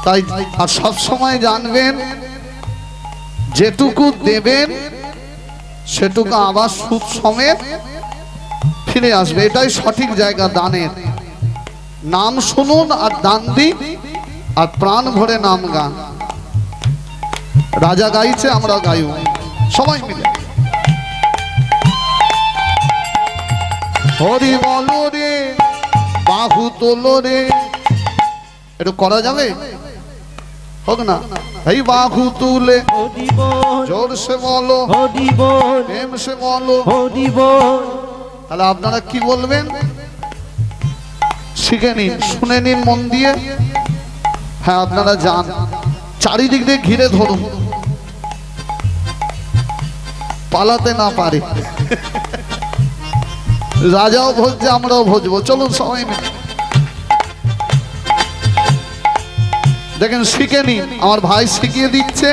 তাই আর সব সময় জানবেন যেটুকু দেবেন সেটুকু আবার সুদ সমেত ফিরে আসবে। এটাই সঠিক জায়গা দানের। নাম শুনুন আর দান দিন আর প্রাণ ভরে নাম গান। রাজা গাইছে, আমরা গাইব সবাই মিলে। হরি বলো রে, বাহু তোলো রে, একটু করা যাবে? হোক না, এই বাহু তুলে জোর সে বলো, প্রেম সে বলো। তাহলে আপনারা কি বলবেন শিখে নিন, শুনে নিন মন দিয়ে। হ্যাঁ, আপনারা যান, চারিদিক দিয়ে ঘিরে ধরুন, পালাতে না পারে। রাজাও ভজছে, আমরাও ভজবো, চলুন সবাই মিলে। দেখেন, শিখে নিন, আমার ভাই শিখিয়ে দিচ্ছে,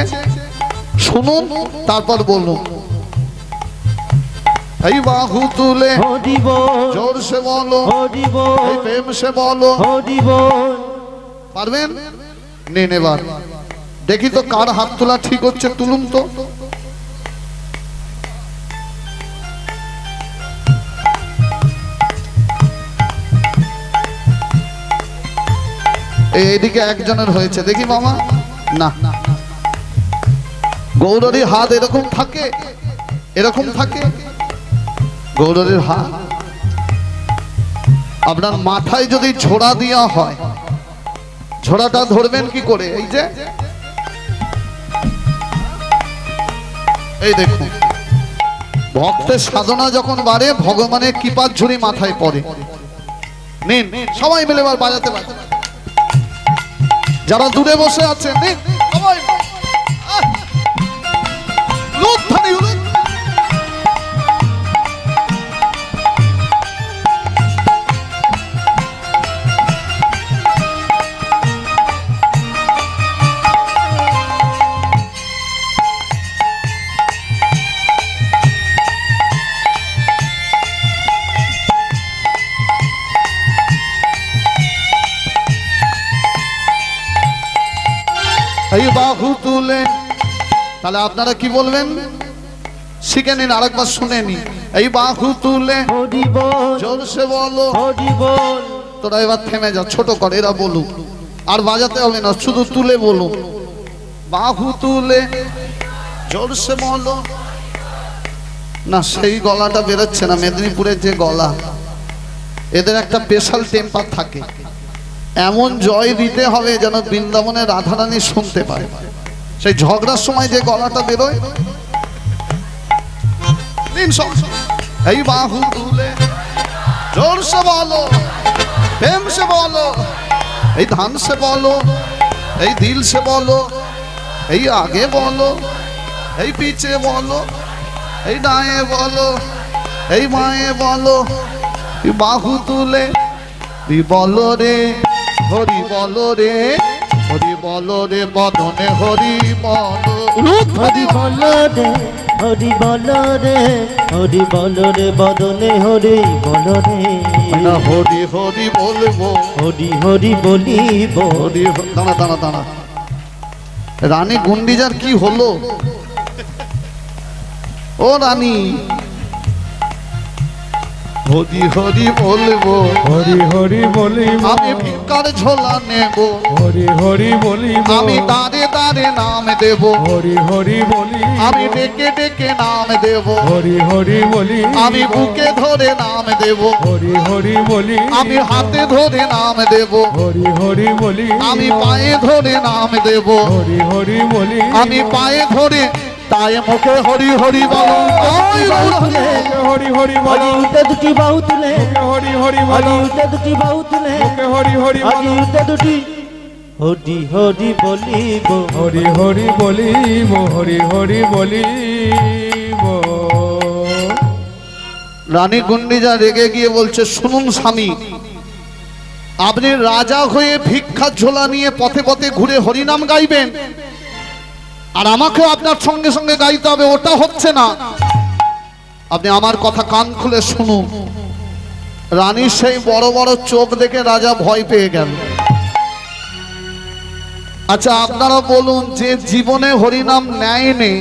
শুনুন তারপর বলুন। এই বাহু তুলে জোর সে বলো, এই প্রেম সে বলো। পারবেন? নিন এবার দেখি তো কার হাত তোলা ঠিক হচ্ছে, তুলুন তো। এইদিকে একজনের হয়েছে, দেখি মামা। না, গৌরীর হাত এরকম থাকে, এরকম থাকে গৌরীর হাত। আপনার মাথায় যদি ঝোড়া দেওয়া হয়, ঝোড়াটা ধরবেন কি করে? এই যে, এই দেখুন, ভক্তের সাধনা যখন বাড়ে ভগবানের কৃপার ঝুড়ি মাথায় পড়ে। নিন সবাই মিলে এবার বাজাতে পারে। যারা দূরে বসে আছেন নিন সবাই। এই বাহু তুলে, তাহলে আপনারা কি বলবেন শিখে নিন, আরেকবার শুনে নিন। এই বাহু তুলে জোরসে বলো। তোরা এবার থেমে যা, ছোট করে এরা বলুক, আর বাজাতে হবে না, শুধু তুলে বলুন। বাহু তুলে জোরসে বলো। না, সেই গলাটা বেরোচ্ছে না, মেদিনীপুরের যে গলা, এদের একটা স্পেশাল টেম্পার থাকে, এমন জয় দিতে হবে যেন বৃন্দাবনের রাধারানী শুনতে পায়। সেই ঝগড়ার সময় যে গলাটা বেরোয়। এই বাহু তুলে জোর সে বলো, প্রেম সে বলো, এই ধান সে বলো, এই দিল সে বলো, এই আগে বলো, এই পিছে বলো, এই ডায়ে বলো, এই মায়ে বলো। বাহু তুলে বলো রে, হরি বলো রে, হরি বলো রে বদনে, হরি বলো, হরি বলো রে, হরি বলো রে, হরি বলো রে বদনে, হরি বলো রে। হরি হরি বলবো, হরি হরি বলিব। হরি। দাঁড়া দাঁড়া দাঁড়া, রানী গুন্ডিজার কি হলো? ও রানী, হরি হরি বলবো, হরি হরি বলিব, আমি ভিক্ষার ঝোলা নেব, হরি হরি বলিব, আমি দাঁড়ে দাঁড়ে নাম দেব, হরি হরি বলিব, আমি ডেকে ডেকে নাম দেব, হরি হরি বলিব, আমি বুকে ধরে নাম দেব, হরি হরি বলিব, আমি হাতে ধরে নাম দেব, হরি হরি বলিব, আমি পায়ে ধরে নাম দেব, হরি হরি বলিব, আমি পায়ে ধরে, তাই মুখে হরি হরি বলো। হরি হরি বলো, উঠে দুটি বাহু তুলে, হরি হরি বলো, উঠে দুটি বাহু তুলে, হরি হরি বলো, উঠে দুটি হরি হরি বলিব, হরি হরি বলিব, হরি হরি বলিব। রানী গুন্ডিজা রেগে গিয়ে বলছে, শুনুন স্বামী, আপনি রাজা হয়ে ভিক্ষার ঝোলা নিয়ে পথে পথে ঘুরে হরিনাম গাইবেন, আর আমাকেও আপনার সঙ্গে সঙ্গে গাইতে হবে, ওটা হচ্ছে না। আপনি আমার কথা কান খুলে শুনুন। রানীর সেই বড় বড় চোখ দেখে রাজা ভয় পেয়ে গেল। আচ্ছা আপনারা বলুন, যে জীবনে হরিনাম নেয়নি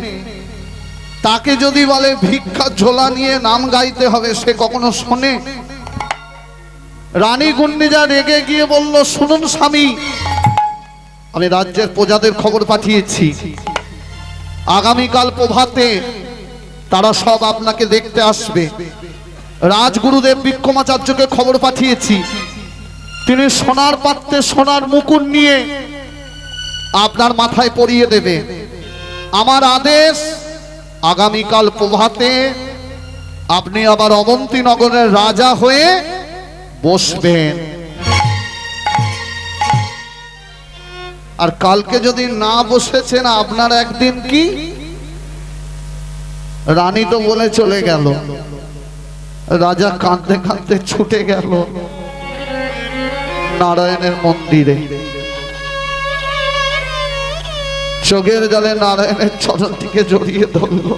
তাকে যদি বলে ভিক্ষা ঝোলা নিয়ে নাম গাইতে হবে, সে কখনো শোনে? রানী গুন্ডিজা রেগে গিয়ে বলল, শুনুন স্বামী, আমি রাজ্যের প্রজাদের খবর পাঠিয়েছি, আগামীকাল প্রভাতে তারা সব আপনাকে দেখতে আসবে। রাজগুরুদেব বিক্রমাচার্যকে খবর পাঠিয়েছি, তিনি সোনার পাত্রে সোনার মুকুট নিয়ে আপনার মাথায় পরিয়ে দেবে। আমার আদেশ, আগামীকাল প্রভাতে আপনি আবার অবন্তী নগরের রাজা হয়ে বসবেন। আর কালকে যদি না বসেছেন, আপনার একদিন কি? রানী তো বলে চলে গেল, রাজা কাঁদতে কাঁদতে ছুটে গেল নারায়ণের মন্দিরে, চোখের জলে নারায়ণের চরণটিকে জড়িয়ে ধরল।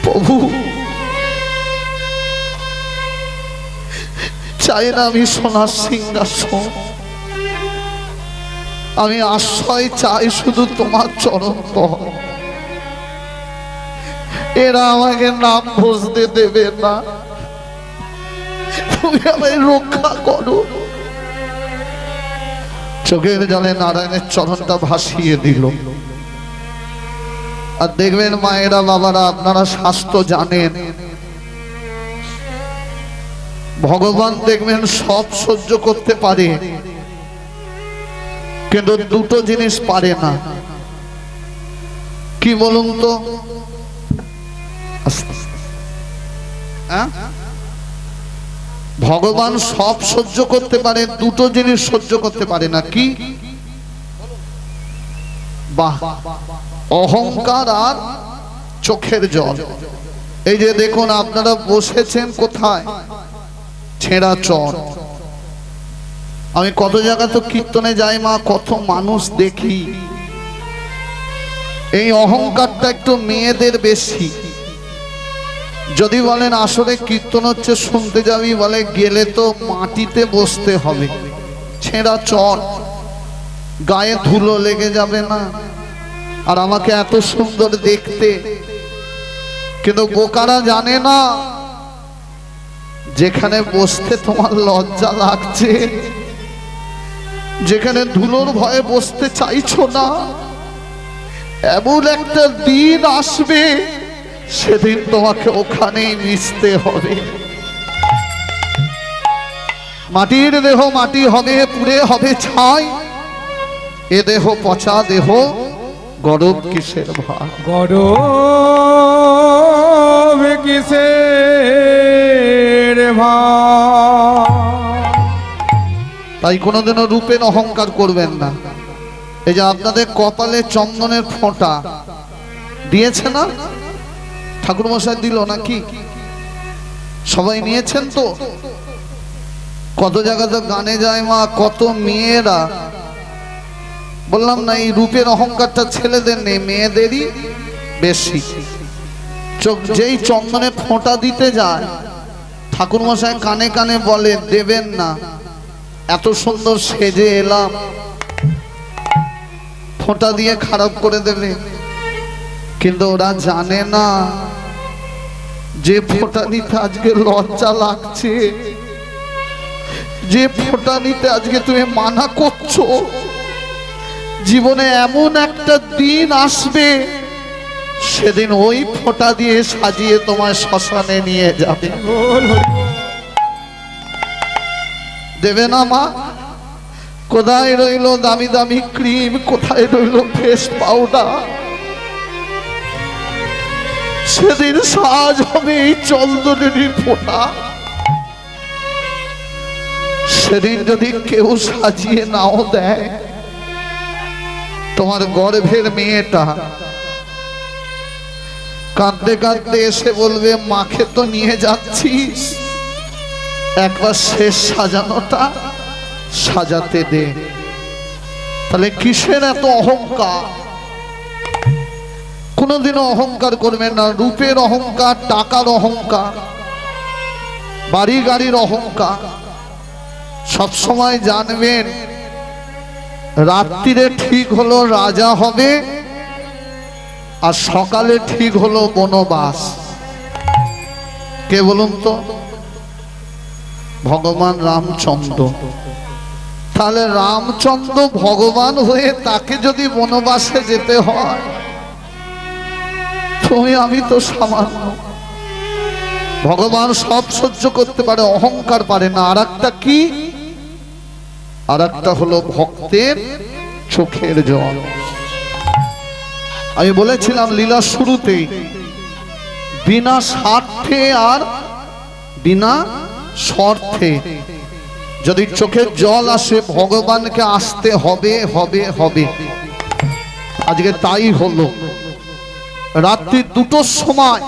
প্রভু, চাই না আমি সোনার সিংহাসন, আমি আশ্রয় চাই শুধু তোমার চরণ তল। এরা আমাকে নাম বসতে দেবে না, তুমি আমায় রক্ষা করো। চোখের জলে নারায়ণের চরণটা ভাসিয়ে দিল। আর দেখবেন মায়েরা বাবারা, আপনারা শাস্ত্র জানেন, ভগবান দেখবেন সব সহ্য করতে পারে, কিন্তু দুটো জিনিস পারে না। কি বলুন তো? ভগবান সব সহ্য করতে পারে, দুটো জিনিস সহ্য করতে পারে না। কি? বাহ, অহংকার আর চোখের জল। এই যে দেখুন, আপনারা বসেছেন কোথায়? ছেঁড়া চর। আমি কত জায়গা তো কীর্তনে যাই মা, কত মানুষ দেখি, এই অহংকারটা একটু মেয়েদের বেশি। যদি বলেন আসলে কীর্তন হচ্ছে শুনতে যাবি, বলে গেলে তো মাটিতে বসতে হবে, ছেঁড়া চট, গায়ে ধুলো লেগে যাবে না? আর আমাকে এত সুন্দর দেখতে, কিন্তু বোকারা জানে না, যেখানে বসতে তোমার লজ্জা লাগছে, যেখানে ধুলোর ভয়ে বসতে চাইছো না, এমন একটা দিন আসবে, সেদিন তোমাকে ওখানেই মিশতে হবে। মাটির দেহ মাটি হবে, পুড়ে হবে ছাই, এ দেহ পচা দেহ, গরব কিসের ভার? গরব কিসের ভার? তাই কোনোদিনও রূপের অহংকার করবেন না। এই যে আপনাদের কপালে চন্দনের ফোঁটা দিয়েছে না, ঠাকুর মশাই দিল নাকি? সবাই নিয়েছেন তো? কত জায়গাতে গানে যায় মা, কত মেয়েরা, বললাম না এই রূপের অহংকারটা ছেলেদের নেই, মেয়েদেরই বেশি। চোখ যেই চন্দনে ফোঁটা দিতে যায়, ঠাকুর মশাই কানে কানে বলে দেবেন না, এত সুন্দর সেজে এলাম, ফোঁটা দিয়ে খারাপ করে দেবে। কিন্তু ওরা জানে না, যে ফোঁটা নিতে আজকে লজ্জা লাগছে, যে ফোঁটা নিতে আজকে তুমি মানা করছো, জীবনে এমন একটা দিন আসবে, সেদিন ওই ফোঁটা দিয়ে সাজিয়ে তোমার শ্মশানে নিয়ে যাবে। দেবে না মা? কোথায় রইল দামি দামি ক্রিম, কোথায় রইল ফেস পাউডার? সেদিন সাজ হবে এই চন্দনেরই ফোঁটা। সেদিন যদি কেউ সাজিয়ে নাও দেয়, তোমার গর্ভের মেয়েটা কাঁদতে কাঁদতে এসে বলবে, মাকে তো নিয়ে যাচ্ছিস, একবার শেষ সাজানোটা সাজাতে দে। তাহলে কিসের এত অহংকার? কোনোদিনও অহংকার করবেন না। রূপের অহংকার, টাকার অহংকার, বাড়ি গাড়ির অহংকার, সবসময় জানবেন রাত্রিরে ঠিক হলো রাজা হবে, আর সকালে ঠিক হলো বনবাস। কে বলুন তো? ভগবান রামচন্দ্র। তাহলে রামচন্দ্র ভগবান হয়ে তাকে যদি বনবাসে যেতে হয়, তুমি আমি তো সামান্য। ভগবান সব সহ্য করতে পারে, অহংকার পারে না। আর একটা কি? আর একটা হলো ভক্তের চোখের জল। আমি বলেছিলাম লীলা শুরুতেই, বিনা স্বার্থে আর বিনা স্বার্থে যদি চোখের জল আসে, ভগবানকে আসতে হবে হবে হবে। আজকে তাই হলো। রাত্রি 2টোর সময়,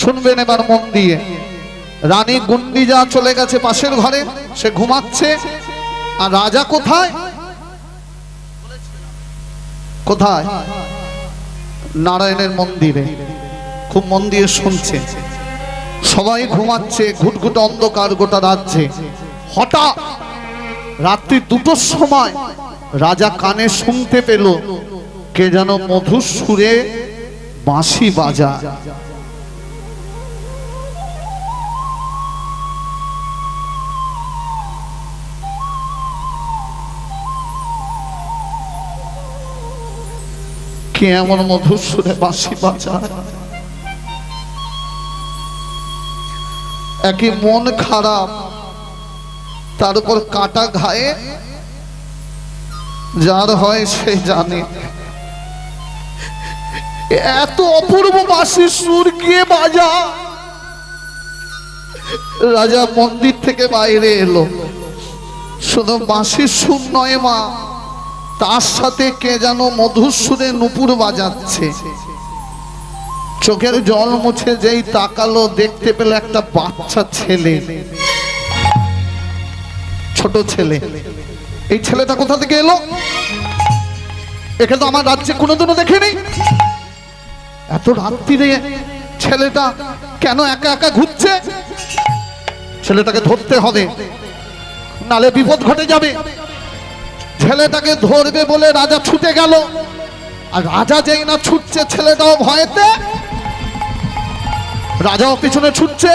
শুনবেন এবার মন দিয়ে, রানী গুন্ডিজা চলে গেছে পাশের ঘরে, সে ঘুমাচ্ছে। আর রাজা কোথায়? কোথায়? নারায়ণের মন্দিরে। খুব মন দিয়ে শুনছে। সবাই ঘুমাচ্ছে, ঘুটঘুট অন্ধকার গোটা রাজ্যে। হঠাৎ রাত্রি 2টোর সময় রাজা কানে শুনতে পেল কে যেন মধুর সুরে বাঁশি বাজা। কে এমন মধুর সুরে বাঁশি বাজায়? একই মন খারাপ, তার উপর কাটা ঘায়ে, যার হয় সে জানে। এত অপূর্ব বাঁশির সুর কে বাজা? রাজা মন্দির থেকে বাইরে এলো। শুধু বাঁশির সুর নয় মা, তার সাথে কে যেন মধুর সুরে নুপুর বাজাচ্ছে। চোখের জল মুছে যেই তাকালো, দেখতে পেল একটা বাচ্চা ছেলে, ছোট ছেলে। এই ছেলেটা কোথা থেকে এলো? একে তো আমার রাজ্যে কোনোদিনও দেখিনি। এত রাত্রিরে ছেলেটা কেন একা একা ঘুরছে? ছেলেটাকে ধরতে হবে, নালে বিপদ ঘটে যাবে। ছেলেটাকে ধরবে বলে রাজা ছুটে গেল। আর রাজা যেই না ছুটছে, ছেলেটাও ভয়েতে, রাজাও পিছনে ছুটছে।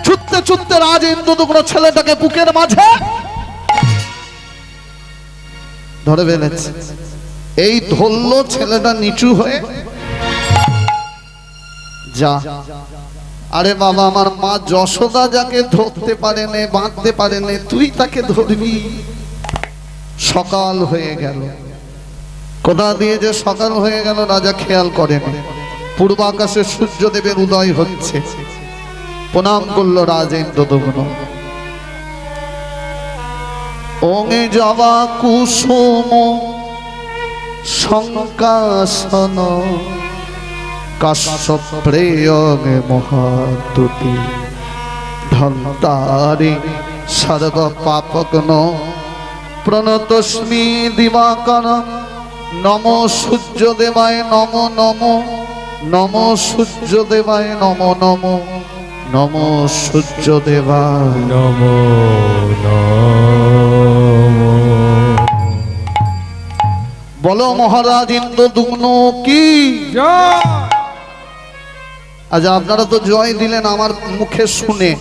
ছুটতে ছুটতে রাজ ইন্দ্রদুম্ন ছেলেটাকে বুকের মাঝে ধরে ফেলেছে। এই ধরলো, ছেলেটা নিচু হয়ে যা। আরে বাবা, আমার মা যশোদা যাকে ধরতে পারেনি, বাঁধতে পারেনি, তুই তাকে ধরবি। সকাল হয়ে গেল। কোথা দিয়ে যে সকাল হয়ে গেল রাজা খেয়াল করেনি। পূর্বাকাশে সূর্যদেবের উদয় হচ্ছে। প্রণাম করল রাজেন্দ্রদুম্ন। ওঙে জবা কুসুম শঙ্কাসন, কাশ্যপ প্রেয়গে মহাতুতি, ধন্তারি সর্ব পাপগ্ন, প্রণতস্মি দিবাকর, নমো সূর্যদেবায় নমো নমো, নমো সূর্যদেবায় নমো নমো, নমো সূর্যদেবায় নমো নমো। বলো মহারাজ ইন্দ্রদুম্ন কি জয়। আজ আপনারা তো জয় দিলেন আমার মুখে শুনে,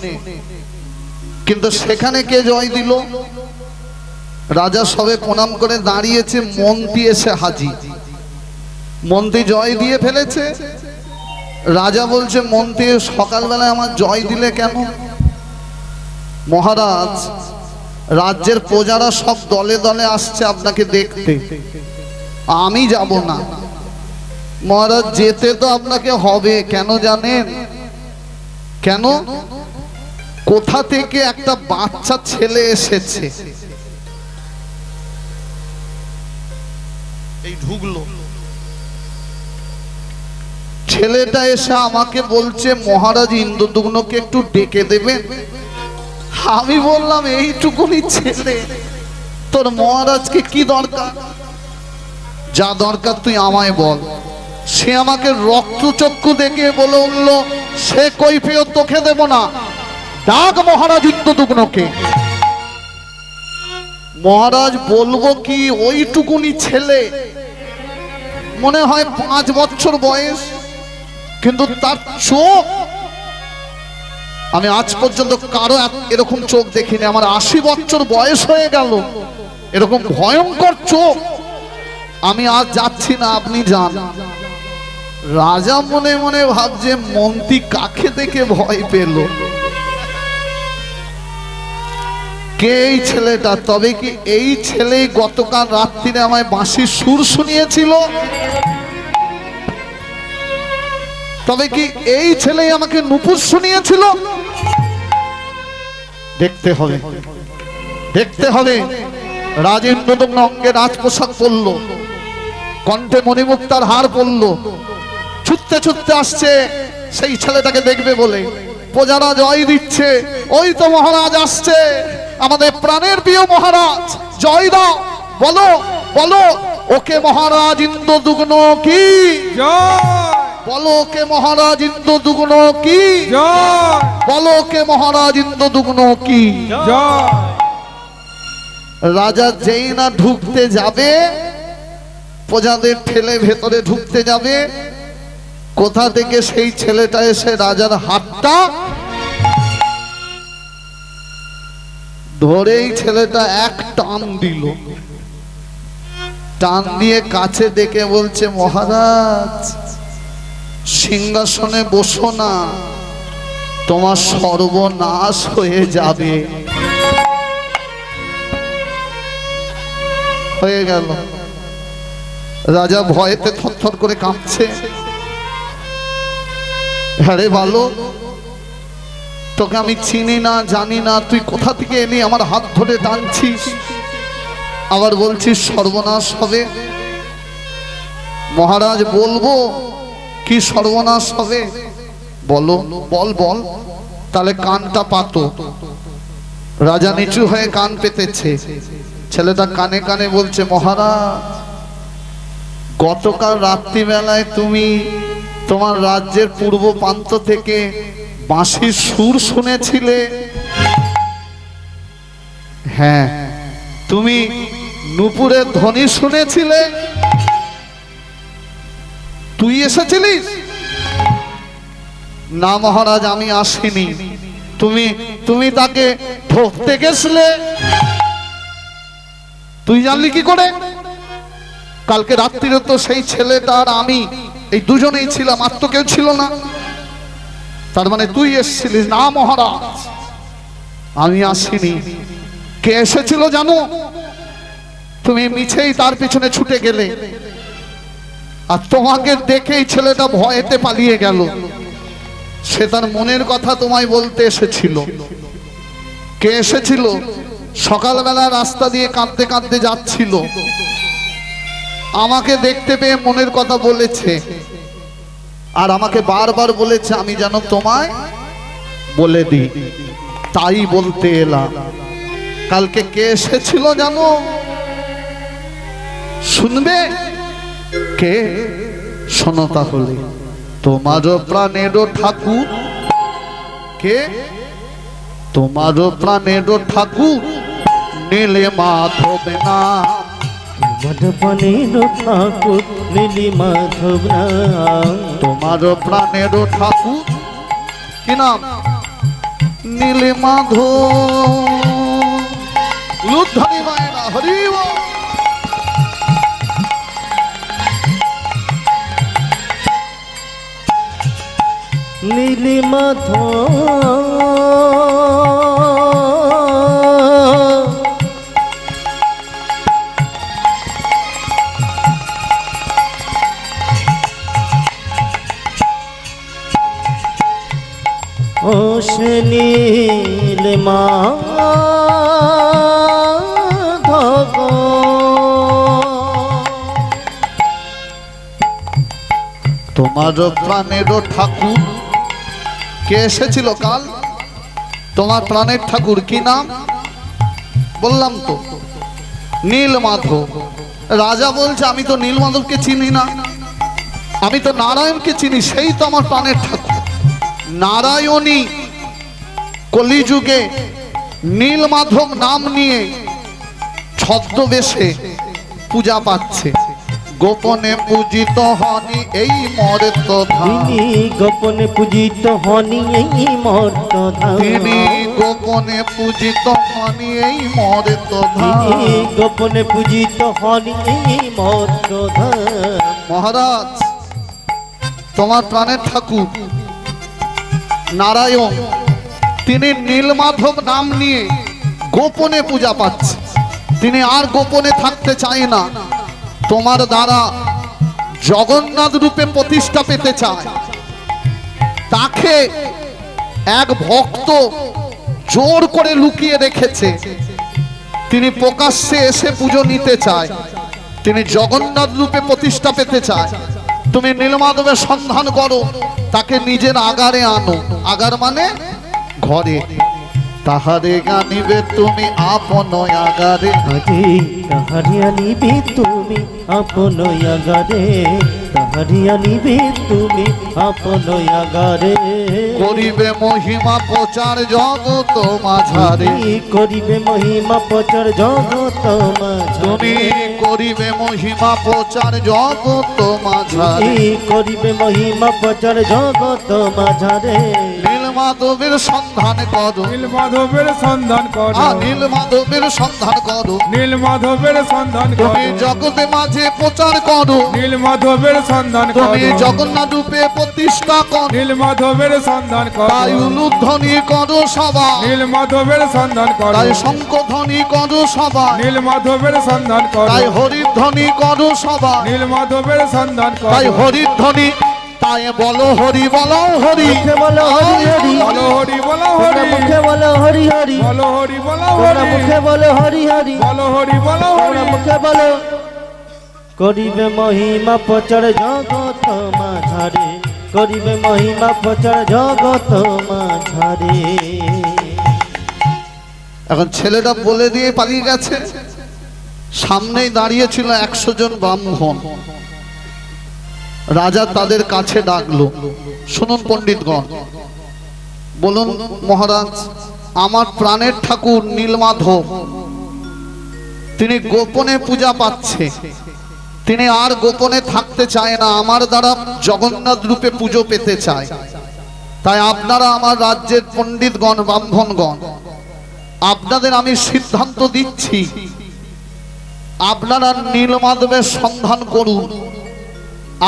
কিন্তু সেখানে কে জয় দিল? রাজা সবে প্রণাম করে দাঁড়িয়েছে, মন্ত্রী এসে হাজির। মন্ত্রী জয় দিয়ে ফেলেছে। রাজা বলছে, মন্ত্রী সকালবেলায় আমার জয় দিলে কেন? মহারাজ, রাজ্যের প্রজারা সব দলে দলে আসছে আপনাকে দেখতে, আমি যাব না। মহারাজ, যেতে তো আপনাকে হবে। কেন জানেন? কেন? কোথা থেকে একটা বাচ্চা ছেলে এসেছে, এই ঢুকলো। ছেলেটা এসে আমাকে বলছে, মহারাজ ইন্দ্রদুম্নকে একটু ডেকে দেবেন। আমি বললাম, এইটুকুনি ছেলে, তোর মহারাজকে কি দরকার? যা দরকার তুই আমায় বল। সে আমাকে রক্তচক্ষু দেখে বলে উঠল, সে কৈফিয়ত তোকে দেব না, ডাক মহারাজ ইন্দ্রদুম্নকে। মহারাজ বলবো কি, ওইটুকুনি ছেলে, মনে হয় 5 বছর বয়স, কিন্তু তার চোখ আমি আজ পর্যন্ত কারো এরকম চোখ দেখিনি। আমার 80 বছর বয়স হয়ে গেল, এরকম ভয়ঙ্কর চোখ আমি আজ যাচ্ছি না, আপনি যান। রাজা মনে মনে ভাবছে মন্ত্রী কাকে দেখে ভয় পেল, কে এই ছেলেটা? তবে কি এই ছেলেই গতকাল রাত্রিরে আমায় বাঁশির সুর শুনিয়েছিল? তবে কি এই ছেলেই আমাকে নূপুর শুনিয়েছিল? দেখতে হবে, দেখতে হবে। রাজেন্দ্র অঙ্গে রাজ পোশাক পরলো, কণ্ঠে মণিমুক্তার হার পরলো, ছুটতে ছুটতে আসছে সেই ছেলেটাকে দেখবে বলে। প্রজারা জয় দিচ্ছে, ওই তো মহারাজ আসছে, আমাদের প্রাণের প্রিয় মহারাজ, জয় দাও, বলো বলো ওকে মহারাজ ইন্দ্রদুগ্ন কি জয়, বলো ওকে মহারাজ ইন্দ্রদুগ্ন কি জয়, বলো ওকে মহারাজ ইন্দ্রদুগ্ন কি। জয়। রাজা যেই না ঢুকতে যাবে, প্রজাদের ঠেলে ভেতরে ঢুকতে যাবে, কোথা থেকে সেই ছেলেটা এসে রাজার হাতটা ধরেই ছেলেটা এক টান দিল। টান দিয়ে কাছে ডেকে বলছে, মহারাজ সিংহাসনে বসো না, তোমার সর্বনাশ হয়ে যাবে। হয়ে গেল। রাজা ভয়েতে থরথর করে কাঁপছে। হ্যাঁ রে ভালো, তোকে আমি চিনি না, জানি না, তুই কোথা থেকে এলি, আমার হাত ধরে টানছিস, আবার বলছিস সর্বনাশ হবে। মহারাজ বলবো কি সর্বনাশ হবে? বলো, বল বল। তাহলে কানটা পাতো। রাজা নিচু হয়ে কান পেতেছে। ছেলেটা কানে কানে বলছে, মহারাজ গতকাল রাত্রিবেলায় তুমি তোমার রাজ্যের পূর্ব প্রান্ত থেকে বাঁশির সুর শুনেছিলে। হ্যাঁ। তুমি নূপুরের ধ্বনি শুনেছিলে। তুই এসেছিলিস? না মহারাজ, আমি আসিনি। তুমি তাকে ধরতে গেছিলে। তুই জানলি কি করে? কালকে রাত্রিরে তো সেই ছেলেটা আর আমি এই দুজনেই ছিলাম, আর তো কেউ ছিল না। তার মানে তুই এসেছিলিস? না মহারাজ, আমি আসিনি। কে এসেছিল জানো? তুমি মিছেই তার পিছনে ছুটে গেলে, আর তোমাকে দেখেই ছেলেটা ভয়েতে পালিয়ে গেল। সে তার মনের কথা তোমায় বলতে এসেছিল। কে এসেছিল? সকালবেলা রাস্তা দিয়ে কাঁদতে কাঁদতে যাচ্ছিল, আমাকে দেখতে পেয়ে মনের কথা বলেছে, আর আমাকে বারবার বলেছে আমি যেন তোমায় বলে দিই, তাই বলতে এলাম। কালকে কে এসেছিল জানো? শুনবে? কে? শোনো তাহলে। তোমারও প্রাণেরও ঠাকুর। কে? তোমারও প্রাণেরও ঠাকুর নীলে মাধব নাম। তোমার প্রাণেরও ঠাকুর নীলি মাধব নাম। তোমারও প্রাণেরও ঠাকুর কি নাম? নীলে মাধব। লুধ্বনি মায়েরা হরি বল। নীলি মাধব ও সে নীল মাধব। তোমার প্রাণেরও ঠাকুর কে এসেছিল কাল? তোমার প্রাণের ঠাকুর কি নাম? বললাম তো, নীল মাধব। রাজা বলছে আমি তো নীল মাধবকে চিনি না, আমি তো নারায়ণকে চিনি, সেই তো আমার প্রাণের ঠাকুর। নারায়ণী কলিযুগে নীল মাধব নাম নিয়ে ছদ্মবেশে পূজা পাচ্ছে, গোপনে পূজিত হনি এই মর্ত ধাম। তিনি গোপনে পূজিত হনি এই মর্ত ধাম। তিনি গোপনে পূজিত হনি এই মর্ত ধাম। তিনি গোপনে পূজিত হনি এই মর্ত ধাম। মহারাজ, তোমার প্রাণের ঠাকুর নারায়ণ তিনি নীলমাধব নাম নিয়ে গোপনে পূজা পাচ্ছে। তিনি আর গোপনে থাকতে চায় না, তোমার দ্বারা জগন্নাথ রূপে প্রতিষ্ঠা পেতে চায়। তাকে এক ভক্ত জোর করে লুকিয়ে রেখেছে, তিনি প্রকাশ্যে এসে পুজো নিতে চায়, তিনি জগন্নাথ রূপে প্রতিষ্ঠা পেতে চায়। তুমি নীলমাধবের সন্ধান করো, তাকে নিজের আগারে আনো। আগার মানে ঘরে। তাহারে গানিবে তুমি আপন আগারে। আজি তাহারিয়া নিবে তুমি আপন আগারে। তাহারিয়া নিবে তুমি আপন আগারে। করিবে মহিমা প্রচার জগত মাঝারে। করিবে মহিমা প্রচার জগত মাঝারে। তুমি করিবে মহিমা প্রচার জগত মাঝারে। করিবে মহিমা প্রচার জগত মাঝারে। নীলমাধবের সন্ধান করো। নীলমাধবের সন্ধান করো। নীলমাধবের সন্ধান করো। নীলমাধবের সন্ধান তুমি করো। জগতে মাঝে প্রচার করো। নীলমাধবের সন্ধান তুমি করো। জগন্নাথ রূপে প্রতিষ্ঠা করো। নীলমাধবের সন্ধান করো। তাই উলুধ্বনি করো সবাই। নীলমাধবের সন্ধান করো। তাই শঙ্খধ্বনি করো সবাই। নীলমাধবের সন্ধান করো। তাই হরিধ্বনি করো সবাই। নীলমাধবের সন্ধান তাই করো। হরিধ্বনি, তাই বলো হরি, বলো হরি, মুখে বলো হরি হরি। বলো হরি বলো তোমরা হরি। মুখে বলো হরি হরি। বলো হরি বলো তোমরা হরি। মুখে বলো হরি হরি। বলো হরি বলো তোমরা হরি। মুখে বলো। করিবে মহিমা প্রচার জগত মাঝারে। করিবে মহিমা প্রচার জগত মাঝারে। এখন ছেলেটা বলে দিয়ে পালিয়ে গেছে। সামনেই দাঁড়িয়ে ছিল 100 জন ব্রাহ্মণ। রাজা তাদের কাছে ডাকলো, শুনুন পণ্ডিতগণ, বলুন মহারাজ, আমার প্রাণের ঠাকুর নীলমাধব তিনি গোপনে পূজা পাচ্ছে, তিনি আর গোপনে থাকতে চায় না, আমার দ্বারা জগন্নাথ রূপে পুজো পেতে চায়। তাই আপনারা আমার রাজ্যের পণ্ডিতগণ, ব্রাহ্মণগণ, আপনাদের আমি সিদ্ধান্ত দিচ্ছি, আপনারা নীলমাধবের সন্ধান করুন।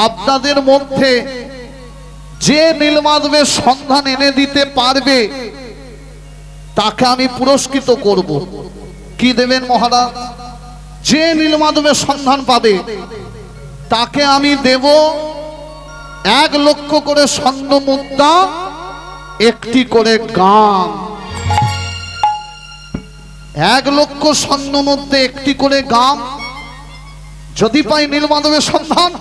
আপনাদের মধ্যে যে নীলমাধবের সন্ধান এনে দিতে পারবে তাকে আমি পুরস্কৃত করব। কি দেবেন মহারাজ? যে নীলমাধবের সন্ধান পাবে তাকে আমি দেব 1 লক্ষ করে স্বর্ণ মুদ্রা, 1টি করে গান। 1 লক্ষ স্বর্ণ মধ্যে 1টি করে গান যদি পাই নীলমাধবের সন্ধান।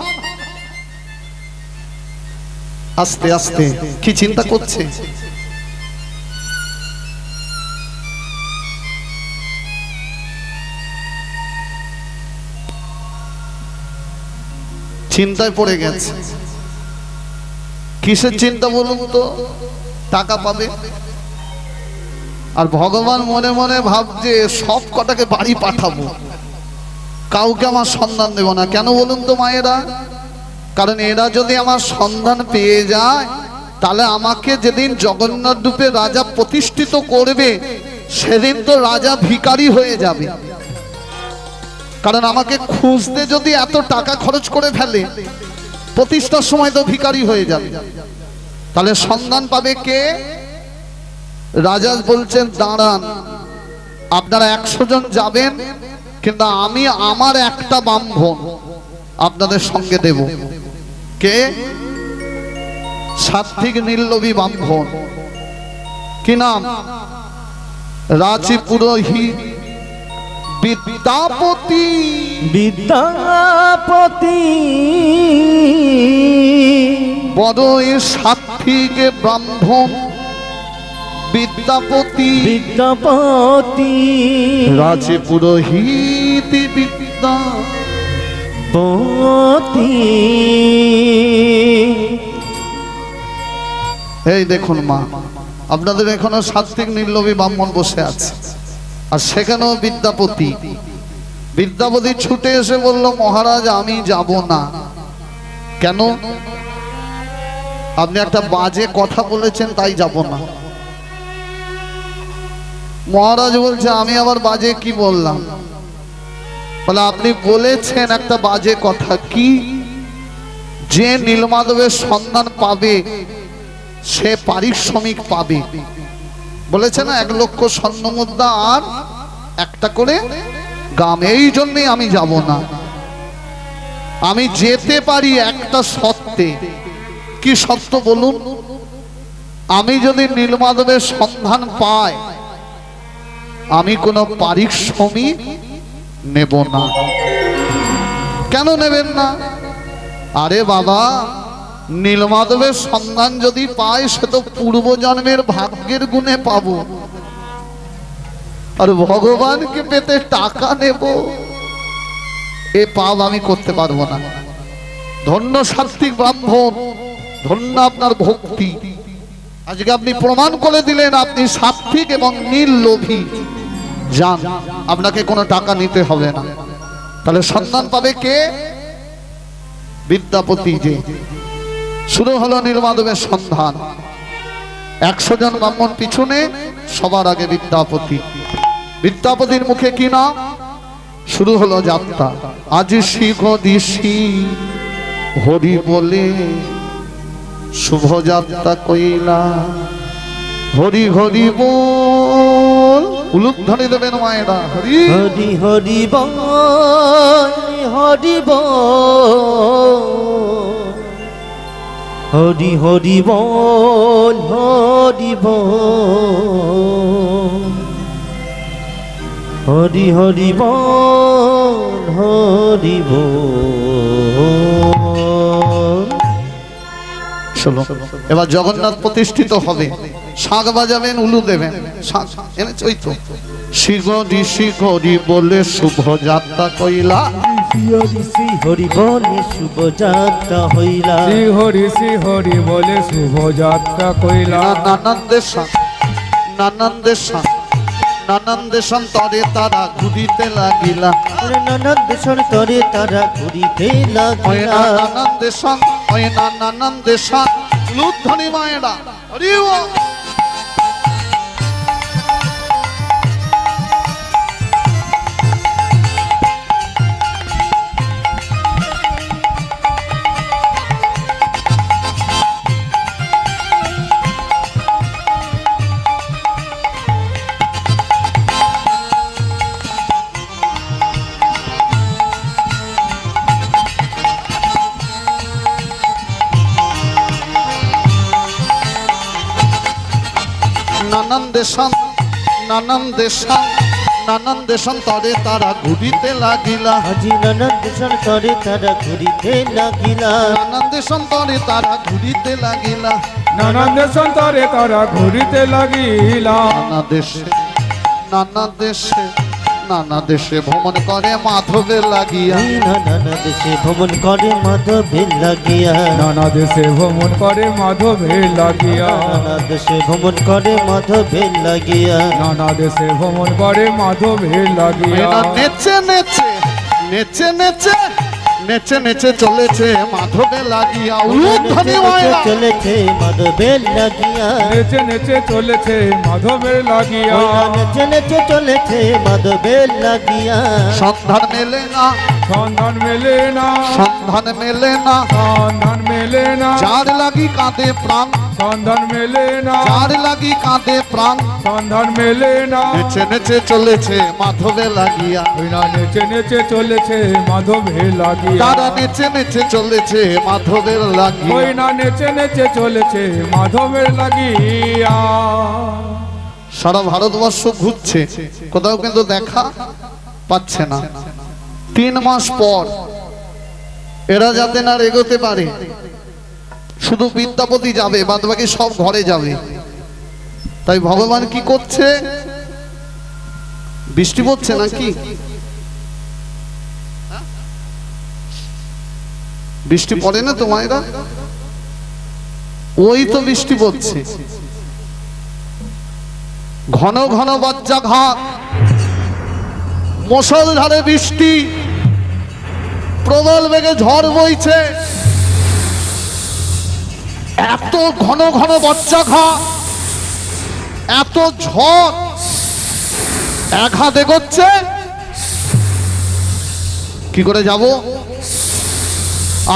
আস্তে আস্তে কি চিন্তা করছে? চিন্তায় পড়ে গেছে। কিসের চিন্তা বলুন তো? টাকা পাবে। আর ভগবান মনে মনে ভাবছে সব কটাকে বাড়ি পাঠাবো, কাউকে আমার সন্ধান দেব না। কেন বলুন তো মায়েরা? কারণ এরা যদি আমার সন্ধান পেয়ে যায় তাহলে আমাকে যেদিন জগন্নাথ রূপে রাজা প্রতিষ্ঠিত করবে সেদিন তো রাজা ভিখারি হয়ে যাবে। কারণ আমাকে খুঁজতে যদি এত টাকা খরচ করে ফেলে প্রতিষ্ঠার সময় তো ভিখারি হয়ে যাবে। তাহলে সন্ধান পাবে কে? রাজা বলছেন দাঁড়ান, আপনারা 100 জন যাবেন, কিন্তু আমি আমার একটা ব্রাহ্মণ আপনাদের সঙ্গে দেব। কে? সাত্বিক নীললোভী ব্রাহ্মণ। কি নাম? রাঁচি পুরোহিত বিদ্যাপতি। বিদ্যাপতি বড়ই সাত্বিক ব্রাহ্মণ বিদ্যাপতি। বিদ্যাপতি রাঁচি পুরোহিত বিদ্যাপতি। এই দেখুন মা, আপনাদের এখনো সাত্বিক নীললোভী ব্রাহ্মণ বসে আছে, আর সেখানেও বিদ্যাপতি। বিদ্যাপতি ছুটে এসে বলল, মহারাজ আমি যাব না। কেন? আপনি একটা বাজে কথা বলেছেন তাই যাব না। মহারাজ বলছে, আমি আবার বাজে কি বললাম? বলে, আপনি বলেছেন একটা বাজে কথা। কি? যে নীলমাধবের সন্ধান পাবে সে পারিশ্রমিক পাবে। বলেছে না, 1 লক্ষ স্বর্ণ মুদ্রা আর একটা করে গাম। এই জন্যই আমি যাব না। আমি যেতে পারি একটা শর্তে। কি শর্ত বলুন? আমি যদি নীলমাধবের সন্ধান পাই আমি কোনো পারিশ্রমিক নেব না। কেন নেবেন না? আরে বাবা, নীলমাধবের সন্ধান যদি পাই সে তো পূর্বজন্মের ভাগ্যের গুণে পাবো, আর ভগবানকে পেতে টাকা নেব, এ পাপ আমি করতে পারবো না। ধন্য সাত্বিক ব্রাহ্মণ, ধন্য আপনার ভক্তি। আজকে আপনি প্রমাণ করে দিলেন আপনি সাত্বিক এবং নীল-লোভী। যান, আপনাকে কোনো টাকা নিতে হবে না। তাহলে সন্ধান পাবে কে? বিদ্যাপতি। যে শুরু হলো নীলমাধবের সন্ধান। 100 জন ব্রাহ্মণ পিছনে, সবার আগে বিদ্যাপতি। বিদ্যাপতির মুখে কি নাম? শুরু হলো যাত্রা। আজ শিখ দিশি হরি বলে শুভ যাত্রা কইলা, হরি হরি বল। উলুধ্বনি দেবেন মায়েরা, হরি হরি হরি বল, হরি বল, হরি হরি বল, হরি বল, হরি হরি বল, হরি বল। শোনো, এবার জগন্নাথ প্রতিষ্ঠিত হবে, শাঁখ বাজাবেন, উলু দেবেন। শাঁখ এনেছে ওই তো। শিগরি শিগরি বলে শুভ যাত্রা কইলা, শ্রী হরি বলে শুভ যাত্রা হইলা, শ্রী হরি বলে শুভ যাত্রা কইলা। নানান দেশান নানান দেশান নানান দেশান তরে তারা ঘুরিতে লাগিলা, নানান দেশন তরে তারা ঘুরিতে ওই লাগিলা। নানান দেশান, ওই নানান দেশান। উলুধ্বনি মায়েরা, হরি বল। নানান দেশান নানান দেশান নানান দেশান তরে তারা ঘুরিতে লাগিলা, আজি নানান দেশন তরে তারা ঘুরিতে লাগিলা। নানান দেশান তরে তারা ঘুরিতে লাগিলা। নানান দেশান্তরে তারা ঘুরিতে লাগিলা। নানা দেশে নানা দেশে নানা দেশে ভ্রমণ করে মাধবের লাগিয়া, এই নানা দেশে ভ্রমণ করে মাধবের লাগিয়া, নানা দেশে ভ্রমণ করে মাধবের লাগিয়া, নানা দেশে ভ্রমণ করে মাধবের লাগিয়া। নানা দেশে ভ্রমণ করে মাধবের লাগিয়া। এরা নেচে নেচে নেচে নেচে নেচে নেচে চলেছে মাধবের লাগিয়া। উলুধ্বনি মায়েরা, চলেছে মাধবের লাগিয়া, নেচে নেচে চলেছে মাধবের লাগিয়া। নেচে নেচে চলেছে মাধবের লাগিয়া। সন্ধান মেলে না, সন্ধান মেলে না, সন্ধান মেলে না, সন্ধান মেলে না, যার লাগি কাঁদে প্রাণ, সন্ধান মেলে না, যার লাগি কাঁদে প্রাণ। সন্ধান মেলে না। নেচে নেচে চলেছে মাধবের লাগিয়া, ওই না নেচে নেচে চলেছে মাধবের লাগিয়া। তারা নেচে নেচে চলেছে মাধবের ওই লাগিয়া। না নেচে নেচে চলেছে মাধবের লাগিয়া। সারা ভারতবর্ষ ঘুরছে, কোথাও কিন্তু দেখা পাচ্ছে না। 3 মাস পর এরা যাতে না এগোতে পারে, শুধু বিদ্যাপতি যাবে, বাদ বাকি সব ঘরে যাবে। তাই ভগবান কি করছে? বৃষ্টি পড়ছে নাকি? বৃষ্টি পড়ে না তো মায়েরা? ওই তো বৃষ্টি পড়ছে। ঘন ঘন বজ্রাঘাত, মুষলধারে বৃষ্টি, প্রবল বেগে ঝড় বইছে, এত ঘন ঘন বজ্রাঘাত, এত ঝড়, এক হাত এগোচ্ছে, কি করে যাব?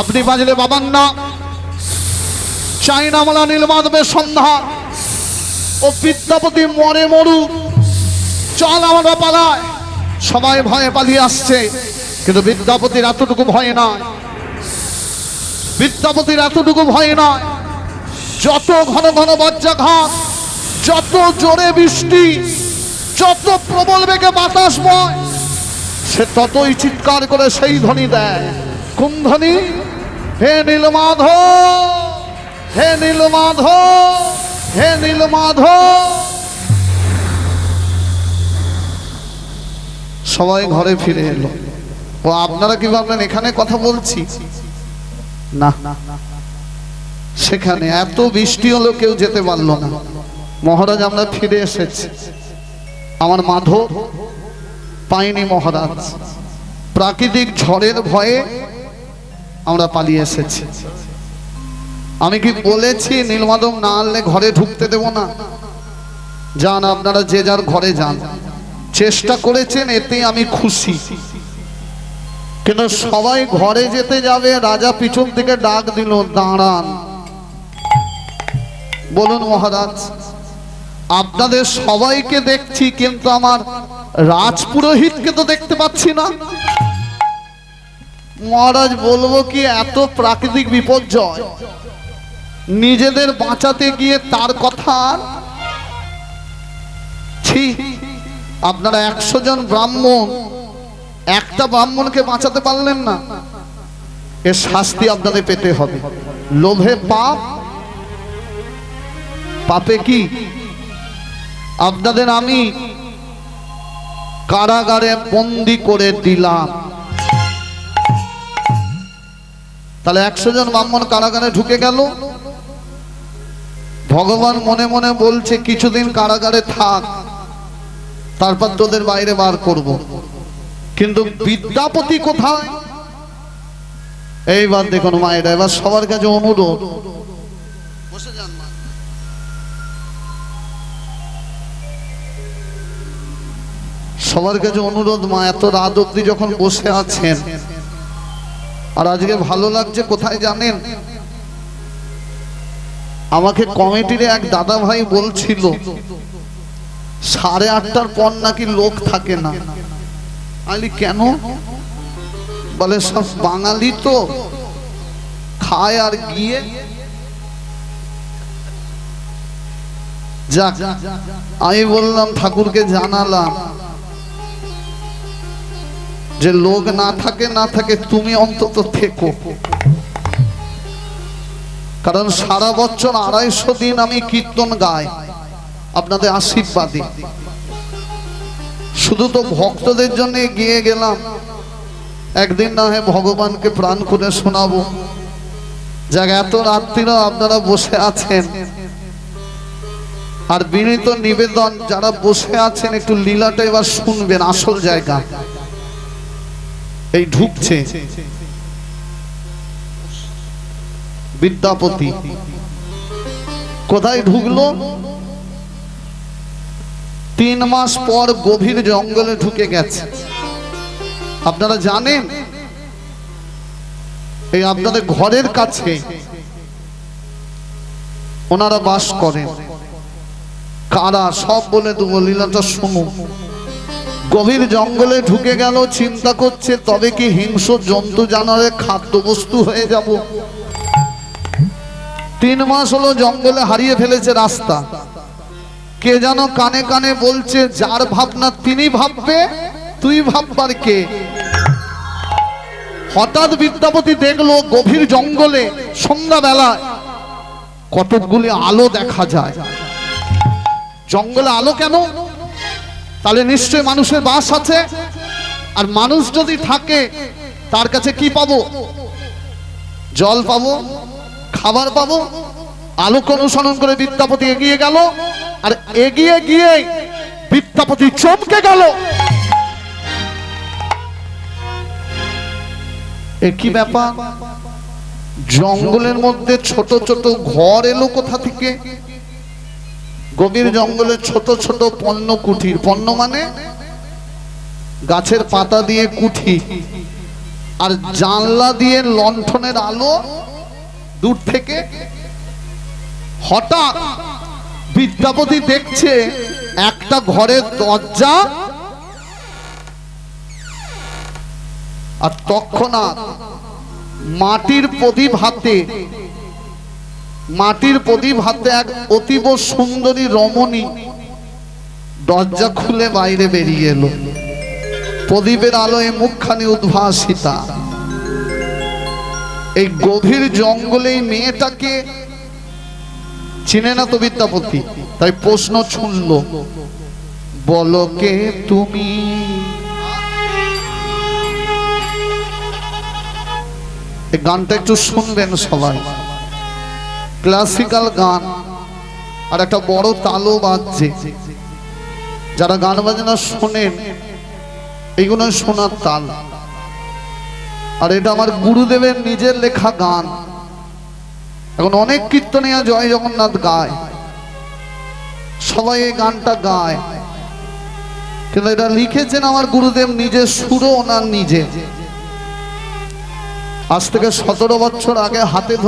আপনি বাজলে বাবার নাম, চাইনামালা নীলমাধবের সন্ধ্যা, ও বিদ্যাপতি মরে মরু, চল আমরা পালায়। সবাই ভয়ে পালিয়ে আসছে, কিন্তু বিদ্যাপতির এতটুকু ভয় নয়, বিদ্যাপতির এতটুকু ভয় নয়। যত ঘন ঘন বজ্রাঘাত, যত জোরে বৃষ্টি, যত প্রবল বেগে বাতাস বয়, সে ততই চিৎকার করে সেই ধ্বনি দেয়। কোন ধ্বনি? হে নীলমাধব, হে নীলমাধব, হে নীলমাধব। সবাই ঘরে ফিরে এলো। ও আপনারা কি ভাবলেন এখানে কথা বলছি? না, সেখানে এত বৃষ্টি হলো কেউ যেতে পারলো না। মহারাজ আমরা ফিরে এসেছি, আমার মাধব পাইনি মহারাজ, প্রাকৃতিক ঝড়ের ভয়ে আমরা পালিয়ে এসেছি। আমি কি বলেছি নীলমাধব না আনলে ঘরে ঢুকতে দেব না? যান আপনারা যে যার ঘরে যান, চেষ্টা করেছেন এতে আমি খুশি। কিন্তু সবাই ঘরে যেতে যাবে, রাজা পিছন থেকে ডাক দিল, দাঁড়ান। বলুন মহারাজ, আপনাদের সবাইকে দেখছি কিন্তু আমার রাজপুরোহিতকে তো দেখতে পাচ্ছি না। মহারাজ বলবো কি, এত প্রাকৃতিক বিপর্যয়, নিজেদের বাঁচাতে গিয়ে তার কথা। আপনারা 100 জন ব্রাহ্মণ, একটা ব্রাহ্মণকে বাঁচাতে পারলেন না, এর শাস্তি আপনাদের পেতে হবে। লোভে পাপ, পাপে কি? আপনাদের আমি কারাগারে বন্দি করে দিলাম। তাহলে 100 জন ব্রাহ্মণ কারাগারে ঢুকে গেল। ভগবান মনে মনে বলছে কিছুদিন কারাগারে থাক, তারপর তোদের বাইরে বার করব। কিন্তু বিদ্যাপতি কোথায়? এইবার দেখুন মায়েরা, এবার সবার কাছে অনুরোধ, বসে যান মা। সবার কাছে অনুরোধ, মা এত রাত অব্দি যখন বসে আছেন, আর আজকে ভালো লাগছে কোথায় জানেন? আমাকে কমিটির এক দাদা ভাই বলছিল 8:30টার পর নাকি লোক থাকে না। আমি কেন? বলে সব বাঙালি তো খায় আর গিয়ে। যাক, আমি বললাম ঠাকুরকে জানালাম যে লোক না থাকে না থাকে, তুমি অন্তত থেকো। কারণ সারা বছর 250 দিন আমি কীর্তন গাই আপনাদের আশীর্বাদে। শুধু তো ভক্তদের জন্য গিয়ে গেলাম, একদিন না হয় ভগবানকে প্রাণ খুলে শোনাবো। যাক, এত রাত্রিও আপনারা বসে আছেন, আর বিনীত নিবেদন, যারা বসে আছেন একটু লীলাটা এবার শুনবেন। আসল জায়গা এই ঢুকছে বিদ্যাপতি। কোথায় ঢুকলো? 3 মাস পর গভীর জঙ্গলে ঢুকে গেছে। আপনারা জানেন, এই আপনাদের ঘরের কাছে ওনারা বাস করেন। কারা সব বলে দেবো, লীলাটা শুনুন। গভীর জঙ্গলে ঢুকে গেল, চিন্তা করছে তবে কি হিংস্র জন্তু জানোয়ারের খাদ্যবস্তু হয়ে যাব। 3 মাস হলো জঙ্গলে হারিয়ে ফেলেছে রাস্তা। কে যেন কানে কানে বলছে, যার ভাবনা তিনি ভাববে, তুই ভাববার কে? হঠাৎ বিদ্যাপতি দেখলো গভীর জঙ্গলে সন্ধ্যাবেলায় কতকগুলি আলো দেখা যায়। জঙ্গলে আলো কেন? তাহলে নিশ্চয় মানুষের বাস আছে। আর মানুষ যদি থাকে, তার কাছে কি পাবো? জল পাবো, খাবার পাবো। আলোকে অনুসরণ করে বিদ্যাপতি এগিয়ে গেল, আর এগিয়ে গিয়ে বিদ্যাপতি চমকে গেল। একই ব্যাপার, জঙ্গলের মধ্যে ছোট ছোট ঘর এলো কোথা থেকে? গভীর জঙ্গলে ছোট ছোট পণ্য কুঠির, পণ্য মানে গাছের পাতা দিয়ে কুঠি, আর জানলা দিয়ে লণ্ঠনের আলো দূর থেকে। হঠাৎ বিদ্যাপতি দেখছে একটা ঘরের দরজা, আর তৎক্ষণাৎ মাটির প্রদীপ হাতে, মাটির প্রদীপ হাতে এক অতীব সুন্দরী রমণী দরজা খুলে বাইরে বেরিয়ে এলো। প্রদীপের আলোয় মুখখানি উদ্ভাসিতা। এই গভীর জঙ্গলে এই মেয়েটাকে চিনে না তো বিদ্যাপতি, তাই প্রশ্ন ছুঁড়ল, বলো কে তুমি? এই গানটা একটু শুনবেন সবাই, ক্লাসিক্যাল গান, আর একটা বড় তালও বাজছে। যারা গান বাজনা শোনেন এইগুলো শোনার তাল। আর এটা আমার গুরুদেবের নিজের লেখা গান। এখন অনেক কীর্তনীয়া জয় জগন্নাথ গায়, সবাই এই গানটা গায়, কিন্তু এটা লিখেছেন আমার গুরুদেব নিজে, সুরও ওনার নিজে। আজ থেকে 17 বছর আগে হাতে ধরে